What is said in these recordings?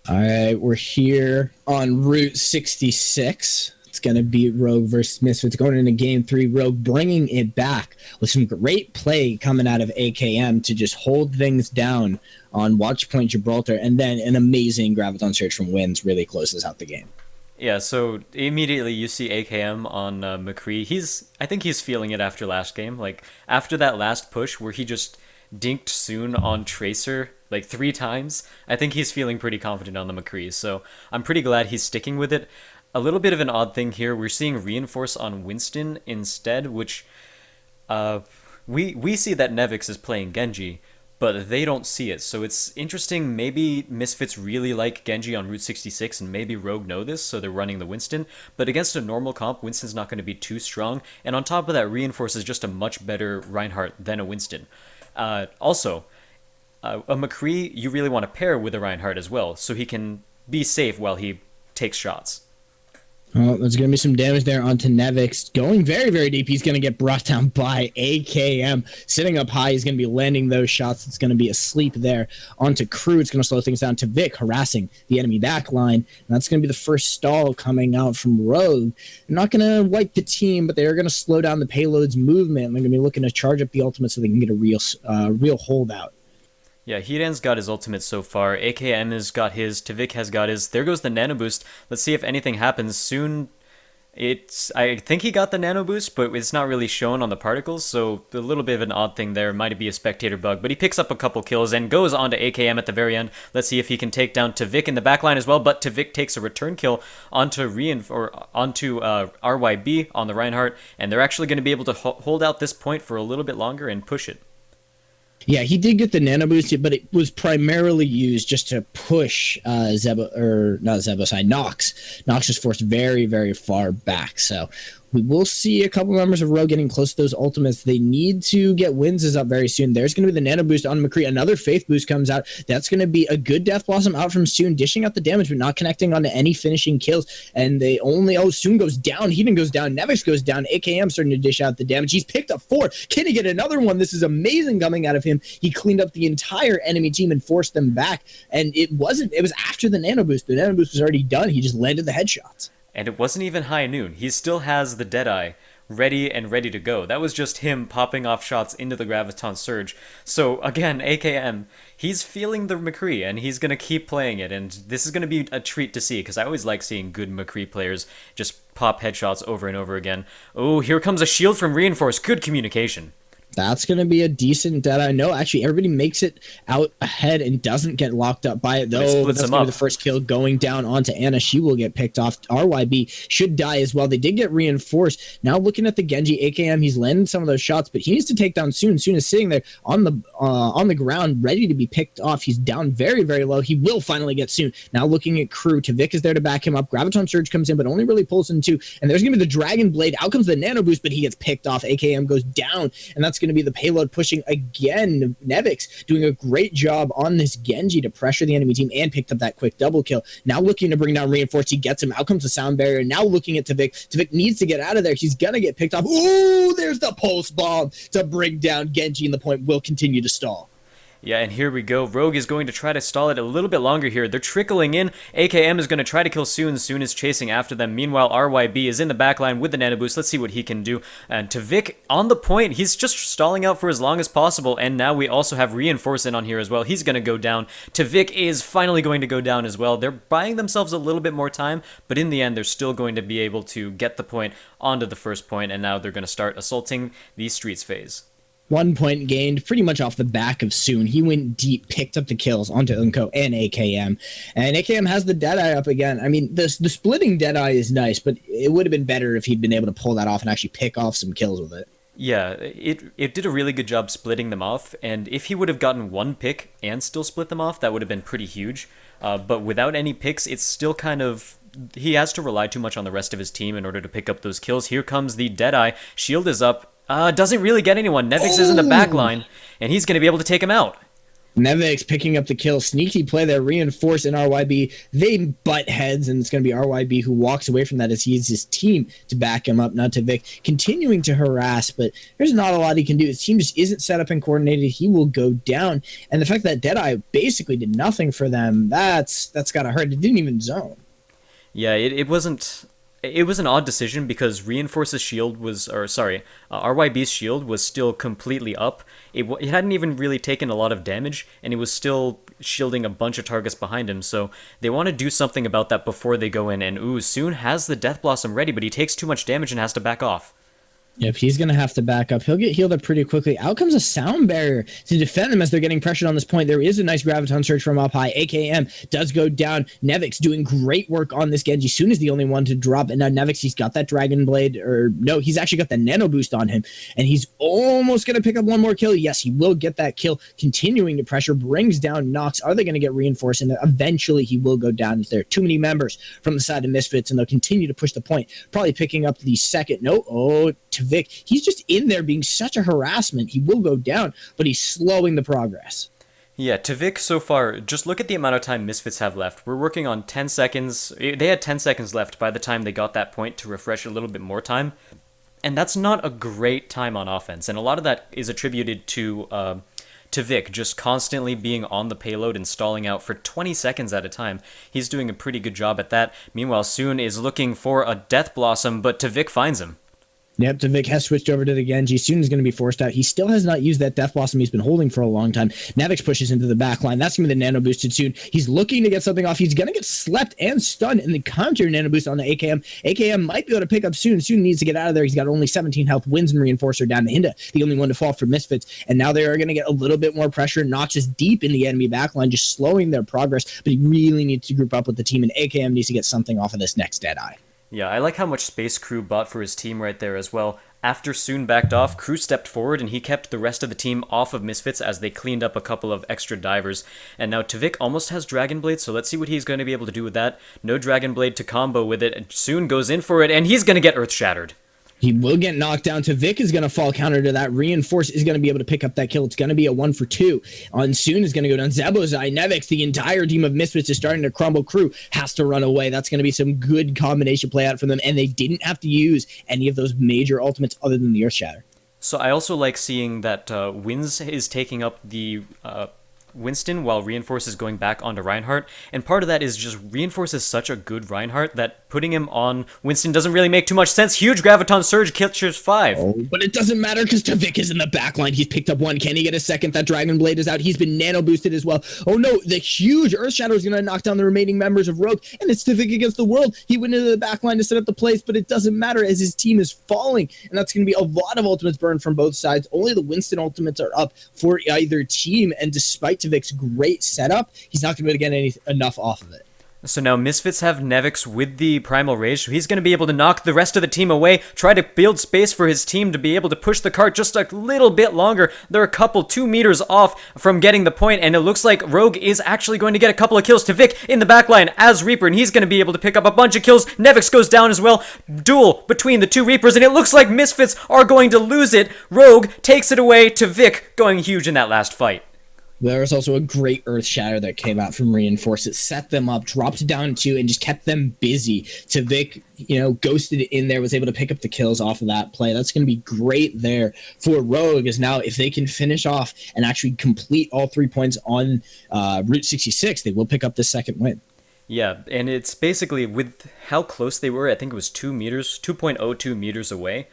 All right, we're here on Route 66. It's going to be Rogue versus Misfits going into game 3. Rogue bringing it back with some great play coming out of AKM to just hold things down on Watch Point Gibraltar, and then an amazing Graviton Surge from Wins really closes out the game. Yeah, so immediately you see AKM on McCree. I think he's feeling it after last game. Like, after that last push where he just dinked Soon on Tracer like 3 times, I think he's feeling pretty confident on the McCree. So I'm pretty glad he's sticking with it. A little bit of an odd thing here, we're seeing Reinforce on Winston instead, which we see that Nevix is playing Genji, but they don't see it. So it's interesting. Maybe Misfits really like Genji on Route 66, and maybe Rogue know this, so they're running the Winston. But against a normal comp, Winston's not going to be too strong. And on top of that, Reinforce is just a much better Reinhardt than a Winston. Also, a McCree you really want to pair with a Reinhardt as well, so he can be safe while he takes shots. Oh, there's going to be some damage there onto Nevix. Going very, very deep. He's going to get brought down by AKM. Sitting up high, he's going to be landing those shots. It's going to be asleep there. Onto Crew, it's going to slow things down. To Vic, harassing the enemy back line. And that's going to be the first stall coming out from Rogue. They're not going to wipe the team, but they're going to slow down the payload's movement. And they're going to be looking to charge up the ultimate so they can get a real holdout. Yeah, Hiran's got his ultimate so far. AKM has got his. Tavik has got his. There goes the nano boost. Let's see if anything happens soon. I think he got the nano boost, but it's not really shown on the particles, so a little bit of an odd thing there. Might be a spectator bug, but he picks up a couple kills and goes on to AKM at the very end. Let's see if he can take down Tavik in the backline as well, but Tavik takes a return kill onto RYB on the Reinhardt, and they're actually going to be able to hold out this point for a little bit longer and push it. Yeah, he did get the nano boost, but it was primarily used just to push Nox. Nox was forced very, very far back. So we will see a couple members of Rogue getting close to those ultimates. They need to get Wins up very soon. There's going to be the nano boost on McCree. Another Faith boost comes out. That's going to be a good Death Blossom out from Soon, dishing out the damage, but not connecting onto any finishing kills. And they only, Soon goes down. Heaton goes down. Nevix goes down. AKM starting to dish out the damage. He's picked up 4. Can he get another one? This is amazing coming out of him. He cleaned up the entire enemy team and forced them back. And it was after the nano boost. The nano boost was already done. He just landed the headshots. And it wasn't even high noon. He still has the Deadeye ready to go. That was just him popping off shots into the Graviton Surge. So again, AKM, he's feeling the McCree, and he's going to keep playing it. And this is going to be a treat to see, because I always like seeing good McCree players just pop headshots over and over again. Oh, here comes a shield from Reinforce. Good communication. That's going to be a decent Deadeye. No, actually, everybody makes it out ahead and doesn't get locked up by it, though. That's going to be the first kill going down onto Anna. She will get picked off. RYB should die as well. They did get reinforced. Now looking at the Genji, AKM, he's landing some of those shots, but he needs to take down Soon. Soon is sitting there on the ground, ready to be picked off. He's down very, very low. He will finally get Soon. Now looking at Crew. Tavik is there to back him up. Graviton Surge comes in, but only really pulls in 2. And there's going to be the Dragon Blade. Out comes the Nano Boost, but he gets picked off. AKM goes down, and that's going to be the payload pushing again. Nevix doing a great job on this Genji to pressure the enemy team and picked up that quick double kill. Now looking to bring down Reinforce. He gets him. Out comes the sound barrier. Now looking at Tavik. Tavik needs to get out of there. He's going to get picked off. Ooh, there's the pulse bomb to bring down Genji, and the point will continue to stall. Yeah, and here we go. Rogue is going to try to stall it a little bit longer here. They're trickling in. AKM is going to try to kill Soon. Soon is chasing after them. Meanwhile, RYB is in the backline with the nano boost. Let's see what he can do. And Tavik on the point. He's just stalling out for as long as possible. And now we also have Reinforce in on here as well. He's going to go down. Tavik is finally going to go down as well. They're buying themselves a little bit more time, but in the end, they're still going to be able to get the point onto the first point, and now they're going to start assaulting the streets phase. 1 point gained pretty much off the back of Soon. He went deep, picked up the kills onto Unko and AKM. And AKM has the Deadeye up again. I mean, the splitting Deadeye is nice, but it would have been better if he'd been able to pull that off and actually pick off some kills with it. Yeah, it did a really good job splitting them off, and if he would have gotten 1 pick and still split them off, that would have been pretty huge. But without any picks, it's still kind of... He has to rely too much on the rest of his team in order to pick up those kills. Here comes the Deadeye. Shield is up. Doesn't really get anyone. Nevix is in the back line, and he's going to be able to take him out. Nevix picking up the kill. Sneaky play there. Reinforce in RYB. They butt heads, and it's going to be RYB who walks away from that as he uses his team to back him up. Now to Vic continuing to harass, but there's not a lot he can do. His team just isn't set up and coordinated. He will go down. And the fact that Deadeye basically did nothing for them, that's got to hurt. It didn't even zone. Yeah, it wasn't... It was an odd decision because Reinforce's shield was, RYB's shield was still completely up. It hadn't even really taken a lot of damage, and it was still shielding a bunch of targets behind him, so they want to do something about that before they go in, and Soon has the Death Blossom ready, but he takes too much damage and has to back off. Yep, he's going to have to back up. He'll get healed up pretty quickly. Out comes a sound barrier to defend them as they're getting pressured on this point. There is a nice Graviton Surge from up high. AKM does go down. Nevix doing great work on this Genji. Soon is the only one to drop. And now Nevix, he's got that Dragon Blade. Or no, he's actually got the Nano Boost on him. And he's almost going to pick up one more kill. Yes, he will get that kill. Continuing to pressure. Brings down Nox. Are they going to get reinforced? And eventually he will go down. There are too many members from the side of Misfits. And they'll continue to push the point. Probably picking up the second. No, to Vic. He's just in there being such a harassment. He will go down, but he's slowing the progress. Yeah, Tavik so far, just look at the amount of time Misfits have left. We're working on 10 seconds. They had 10 seconds left by the time they got that point to refresh a little bit more time. And that's not a great time on offense. And a lot of that is attributed to Vic just constantly being on the payload and stalling out for 20 seconds at a time. He's doing a pretty good job at that. Meanwhile, Soon is looking for a Death Blossom, but Vic finds him. Yep, Vic has switched over to the Genji. Soon is going to be forced out. He still has not used that Death Blossom he's been holding for a long time. Navix pushes into the back line. That's going to be the Nano Boosted Soon. He's looking to get something off. He's going to get slept and stunned in the counter Nano Boost on the AKM. AKM might be able to pick up Soon. Soon needs to get out of there. He's got only 17 health. Wins and Reinforcer down to Hinda, the only one to fall for Misfits. And now they are going to get a little bit more pressure. Nox is deep in the enemy back line, just slowing their progress. But he really needs to group up with the team, and AKM needs to get something off of this next Deadeye. Yeah, I like how much space Crew bought for his team right there as well. After Soon backed off, Crew stepped forward and he kept the rest of the team off of Misfits as they cleaned up a couple of extra divers. And now Tavik almost has Dragon Blade, so let's see what he's going to be able to do with that. No Dragon Blade to combo with it, and Soon goes in for it, and he's going to get Earth Shattered. He will get knocked down. Vic is going to fall counter to that. Reinforce is going to be able to pick up that kill. It's going to be a 1 for 2. On Soon is going to go down. Zebozai, Nevix, the entire team of Misfits is starting to crumble. Crew has to run away. That's going to be some good combination play out for them, and they didn't have to use any of those major ultimates other than the Earth Shatter. So I also like seeing that Wins is taking up the Winston while Reinforce is going back onto Reinhardt, and part of that is just Reinforce is such a good Reinhardt that putting him on Winston doesn't really make too much sense. Huge Graviton Surge kills 5. Oh, but it doesn't matter because Tavik is in the back line. He's picked up one. Can he get a second? That Dragon Blade is out. He's been nano boosted as well. Oh no, the huge Earth Shadow is going to knock down the remaining members of Rogue, and it's Tavik against the world. He went into the back line to set up the place, but it doesn't matter as his team is falling, and that's going to be a lot of ultimates burned from both sides. Only the Winston ultimates are up for either team, and despite Tavik's great setup, he's not going to be able to get enough off of it. So now Misfits have Nevix with the Primal Rage, so he's going to be able to knock the rest of the team away, try to build space for his team to be able to push the cart just a little bit longer. They're a couple 2 meters off from getting the point, and it looks like Rogue is actually going to get a couple of kills to Vic in the backline as Reaper, and he's going to be able to pick up a bunch of kills. Nevix goes down as well. Duel between the two Reapers, and it looks like Misfits are going to lose it. Rogue takes it away to Vic, going huge in that last fight. There was also a great Earth Shatter that came out from Reinforce. It set them up, dropped down 2, and just kept them busy. Tavik, ghosted in there, was able to pick up the kills off of that play. That's going to be great there for Rogue, as now if they can finish off and actually complete all 3 points on Route 66, they will pick up the second win. Yeah, and it's basically, with how close they were, I think it was 2 meters, 2.02 meters away,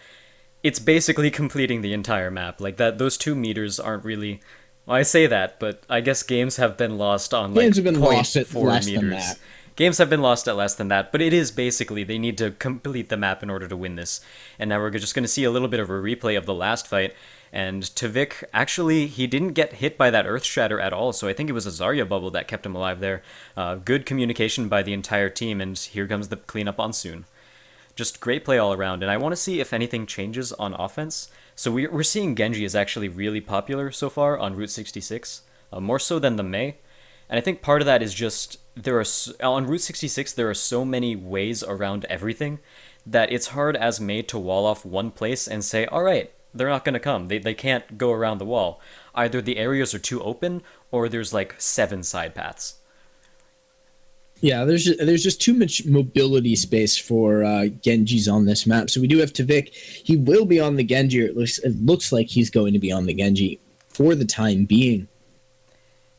it's basically completing the entire map. Like, those 2 meters aren't really... Well, I say that, but I guess games have been lost on like 0.4 meters. Games have been lost at less than that, but it is basically they need to complete the map in order to win this. And now we're just going to see a little bit of a replay of the last fight. And Tavik, actually, he didn't get hit by that Earth Shatter at all, so I think it was a Zarya bubble that kept him alive there. Good communication by the entire team, and here comes the cleanup on Soon. Just great play all around, and I want to see if anything changes on offense. So we're seeing Genji is actually really popular so far on Route 66, more so than the Mei. And I think part of that is just, on Route 66, there are so many ways around everything that it's hard as Mei to wall off one place and say, all right, they're not going to come. They can't go around the wall. either the areas are too open or there's like 7 side paths. Yeah, there's just too much mobility space for Genjis on this map. So we do have TheSource. He will be on the Genji. It looks like he's going to be on the Genji for the time being.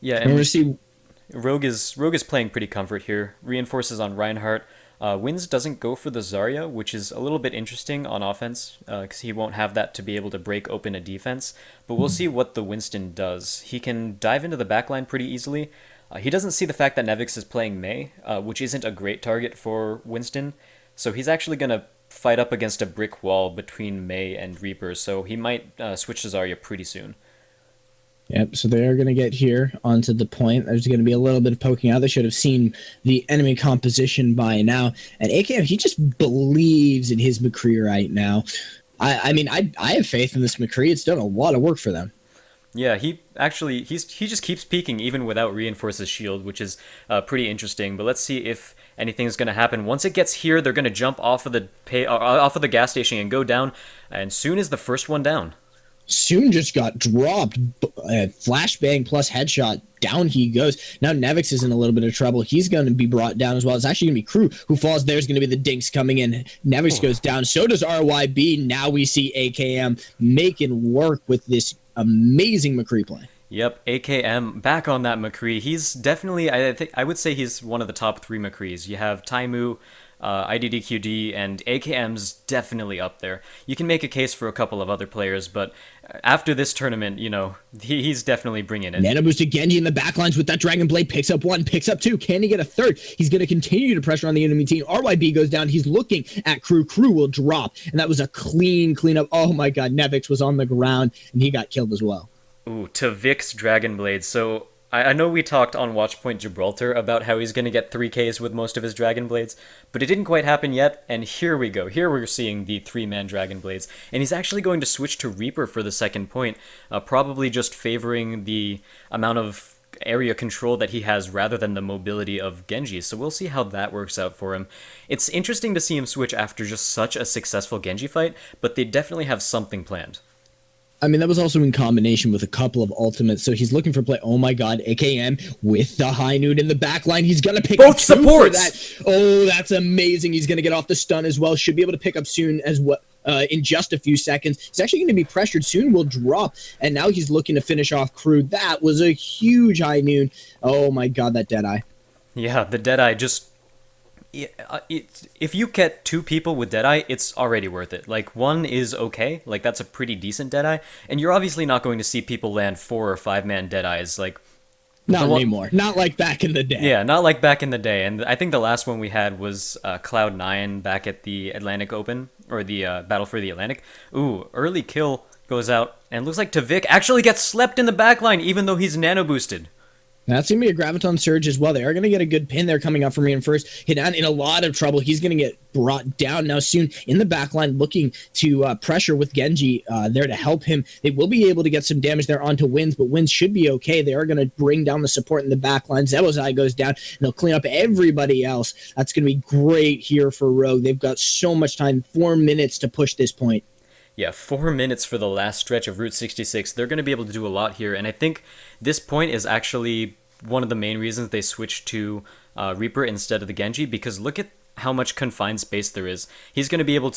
Yeah, and we're going to see Rogue is playing pretty comfort here. Reinforces on Reinhardt. Wins doesn't go for the Zarya, which is a little bit interesting on offense because he won't have that to be able to break open a defense. But we'll see what the Winston does. He can dive into the backline pretty easily. He doesn't see the fact that Nevix is playing Mei, which isn't a great target for Winston. So he's actually going to fight up against a brick wall between Mei and Reaper. So he might switch to Zarya pretty soon. Yep, so they are going to get here onto the point. There's going to be a little bit of poking out. They should have seen the enemy composition by now. And AKM, he just believes in his McCree right now. I mean, I have faith in this McCree. It's done a lot of work for them. Yeah, he just keeps peeking even without Reinforce's shield, which is pretty interesting. But let's see if anything's going to happen. Once it gets here, they're going to jump off of the gas station and go down. And Soon is the first one down. Soon just got dropped. Flashbang plus headshot. Down he goes. Now Nevix is in a little bit of trouble. He's going to be brought down as well. It's actually going to be Crew who falls. There's going to be the dinks coming in. Nevix goes down. So does RYB. Now we see AKM making work with this amazing McCree play. Yep, AKM back on that McCree. He's definitely, I would say he's one of the top 3 McCrees. You have Taimu, IDDQD, and AKM's definitely up there. You can make a case for a couple of other players, but after this tournament, you know, he's definitely bringing it. Nano boost to Genji in the backlines with that Dragon Blade. Picks up 1, picks up 2. Can he get a 3rd? He's going to continue to pressure on the enemy team. RYB goes down. He's looking at Crew. Crew will drop, and that was a cleanup. Oh my god, Nevix was on the ground, and he got killed as well. Ooh, to Vic's Dragon Blade. So I know we talked on Watchpoint Gibraltar about how he's going to get 3Ks with most of his Dragon Blades, but it didn't quite happen yet, and here we go. Here we're seeing the 3-man Dragon Blades, and he's actually going to switch to Reaper for the second point, probably just favoring the amount of area control that he has rather than the mobility of Genji, so we'll see how that works out for him. It's interesting to see him switch after just such a successful Genji fight, but they definitely have something planned. I mean, that was also in combination with a couple of ultimates, so he's looking for play. Oh my god, AKM with the high noon in the back line. He's going to pick both up supports! That. Oh, that's amazing. He's going to get off the stun as well. Should be able to pick up Soon as well. In just a few seconds. He's actually going to be pressured. Soon will drop, and now he's looking to finish off Crew. That was a huge high noon. Oh my god, that Deadeye. Yeah, the Deadeye just... if you get 2 people with Deadeye, it's already worth it. Like, 1 is okay, like that's a pretty decent Deadeye, and you're obviously not going to see people land 4 or 5-man Deadeyes, like... Not anymore. Not like back in the day. Yeah, not like back in the day, and I think the last one we had was Cloud9 back at the Atlantic Open, or the Battle for the Atlantic. Ooh, early kill goes out, and looks like TheSource actually gets slept in the backline, even though he's nano boosted. That's going to be a Graviton Surge as well. They are going to get a good pin there coming up from Reinforce. Hidan in a lot of trouble. He's going to get brought down now soon in the backline, looking to pressure with Genji there to help him. They will be able to get some damage there onto Wins, but Wins should be okay. They are going to bring down the support in the backline. Zebozai goes down, and they'll clean up everybody else. That's going to be great here for Rogue. They've got so much time, 4 minutes to push this point. Yeah, 4 minutes for the last stretch of Route 66. They're going to be able to do a lot here, and I think this point is actually one of the main reasons they switched to Reaper instead of the Genji, because look at how much confined space there is. He's going to be able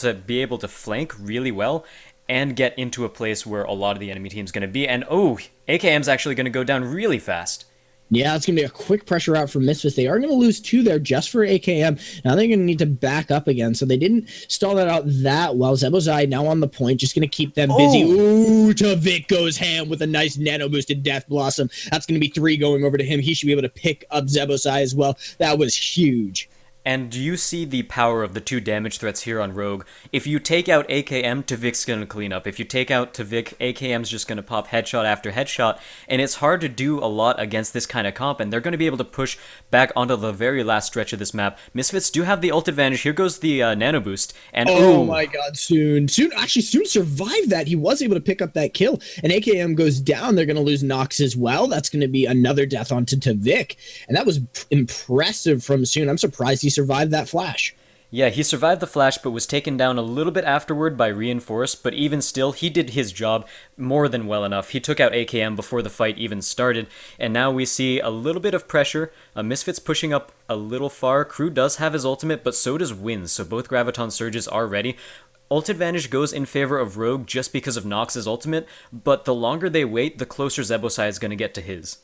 to flank really well and get into a place where a lot of the enemy team is going to be, and oh, AKM's actually going to go down really fast. Yeah, it's going to be a quick pressure out from Misfits. They are going to lose 2 there just for AKM. Now they're going to need to back up again, so they didn't stall that out that well. Zebozai now on the point, just going to keep them busy. Ooh, TheSource goes ham with a nice nano-boosted Death Blossom. That's going to be 3 going over to him. He should be able to pick up Zebozai as well. That was huge. And do you see the power of the 2 damage threats here on Rogue? If you take out AKM, TheSource's going to clean up. If you take out TheSource, AKM's just going to pop headshot after headshot, and it's hard to do a lot against this kind of comp, and they're going to be able to push back onto the very last stretch of this map. Misfits do have the ult advantage. Here goes the nano boost, and oh my god, Soon survived that. He was able to pick up that kill, and AKM goes down. They're going to lose Nox as well. That's going to be another death onto TheSource, and that was impressive from Soon. I'm surprised he survived that flash. Yeah, he survived the flash, but was taken down a little bit afterward by Reinforce, but even still, he did his job more than well enough. He took out AKM before the fight even started, and now we see a little bit of pressure. Misfits pushing up a little far. Crew does have his ultimate, but so does Wins, so both Graviton Surges are ready. Ult advantage goes in favor of Rogue just because of Nox's ultimate, but the longer they wait, the closer Zebosai is going to get to his.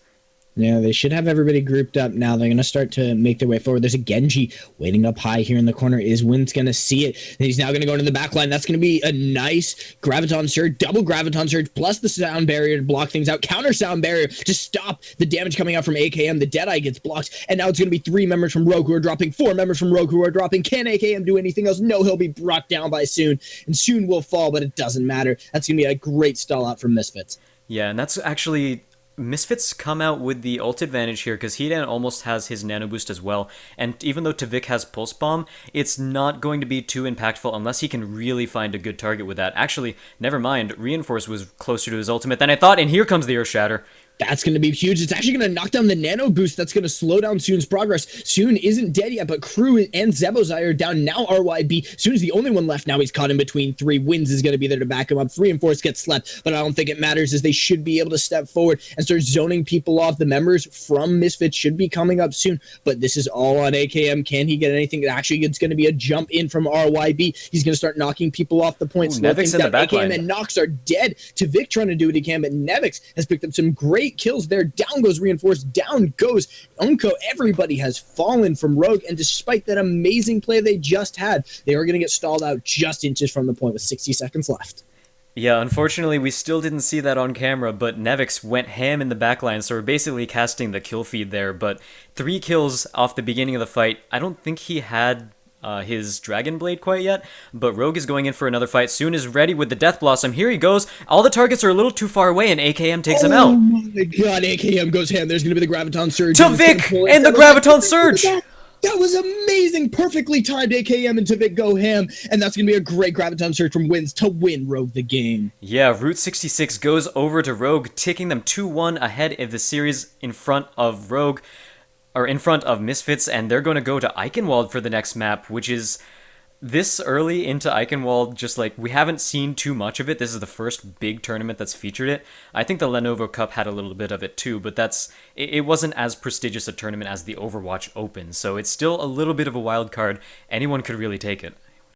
Yeah, they should have everybody grouped up now. They're going to start to make their way forward. There's a Genji waiting up high here in the corner. Is Win's going to see it? And he's now going to go into the back line. That's going to be a nice Graviton Surge, double Graviton Surge, plus the sound barrier to block things out. Counter sound barrier to stop the damage coming out from AKM. The Deadeye gets blocked. And now it's going to be 3 members from Rogue who are dropping, 4 members from Rogue who are dropping. Can AKM do anything else? No, he'll be brought down by Soon. And Soon will fall, but it doesn't matter. That's going to be a great stall out from Misfits. Yeah, and that's actually... Misfits come out with the ult advantage here because Hidan almost has his nano boost as well, and even though Tvik has Pulse Bomb, it's not going to be too impactful unless he can really find a good target with that. Actually, never mind, Reinforce was closer to his ultimate than I thought, and here comes the Earth Shatter. That's going to be huge. It's actually going to knock down the nano boost. That's going to slow down Soon's progress. Soon isn't dead yet, but Crew and Zebosai are down. Now RYB. Soon is the only one left. Now he's caught in between 3. Wins is going to be there to back him up. Reinforce gets slept, but I don't think it matters as they should be able to step forward and start zoning people off. The members from Misfits should be coming up soon, but this is all on AKM. Can he get anything? Actually, it's going to be a jump in from RYB. He's going to start knocking people off the point. Nevix in the back line. AKM and Nox are dead. Tvik trying to do what he can, but Nevix has picked up some great kills there. Down goes Reinforced, down goes Unko. Everybody has fallen from Rogue, and despite that amazing play they just had, they are going to get stalled out just inches from the point with 60 seconds left. Yeah, unfortunately, we still didn't see that on camera, but Nevix went ham in the backline, so we're basically casting the kill feed there, but 3 kills off the beginning of the fight. I don't think he had his Dragon Blade quite yet, but Rogue is going in for another fight. Soon is ready with the Death Blossom. Here he goes. All the targets are a little too far away, and AKM takes him out. Oh my god, AKM goes ham. There's going to be the Graviton Surge. Tvik and the Graviton Surge! That was amazing. Perfectly timed. AKM and Tvik go ham, and that's going to be a great Graviton Surge from Wins to win Rogue the game. Yeah, Route 66 goes over to Rogue, taking them 2-1 ahead of the series in front of Rogue. Or in front of Misfits, and they're going to go to Eichenwald for the next map, which is this early into Eichenwald, just like, we haven't seen too much of it. This is the first big tournament that's featured it. I think the Lenovo Cup had a little bit of it too, but it wasn't as prestigious a tournament as the Overwatch Open, so it's still a little bit of a wild card. Anyone could really take it.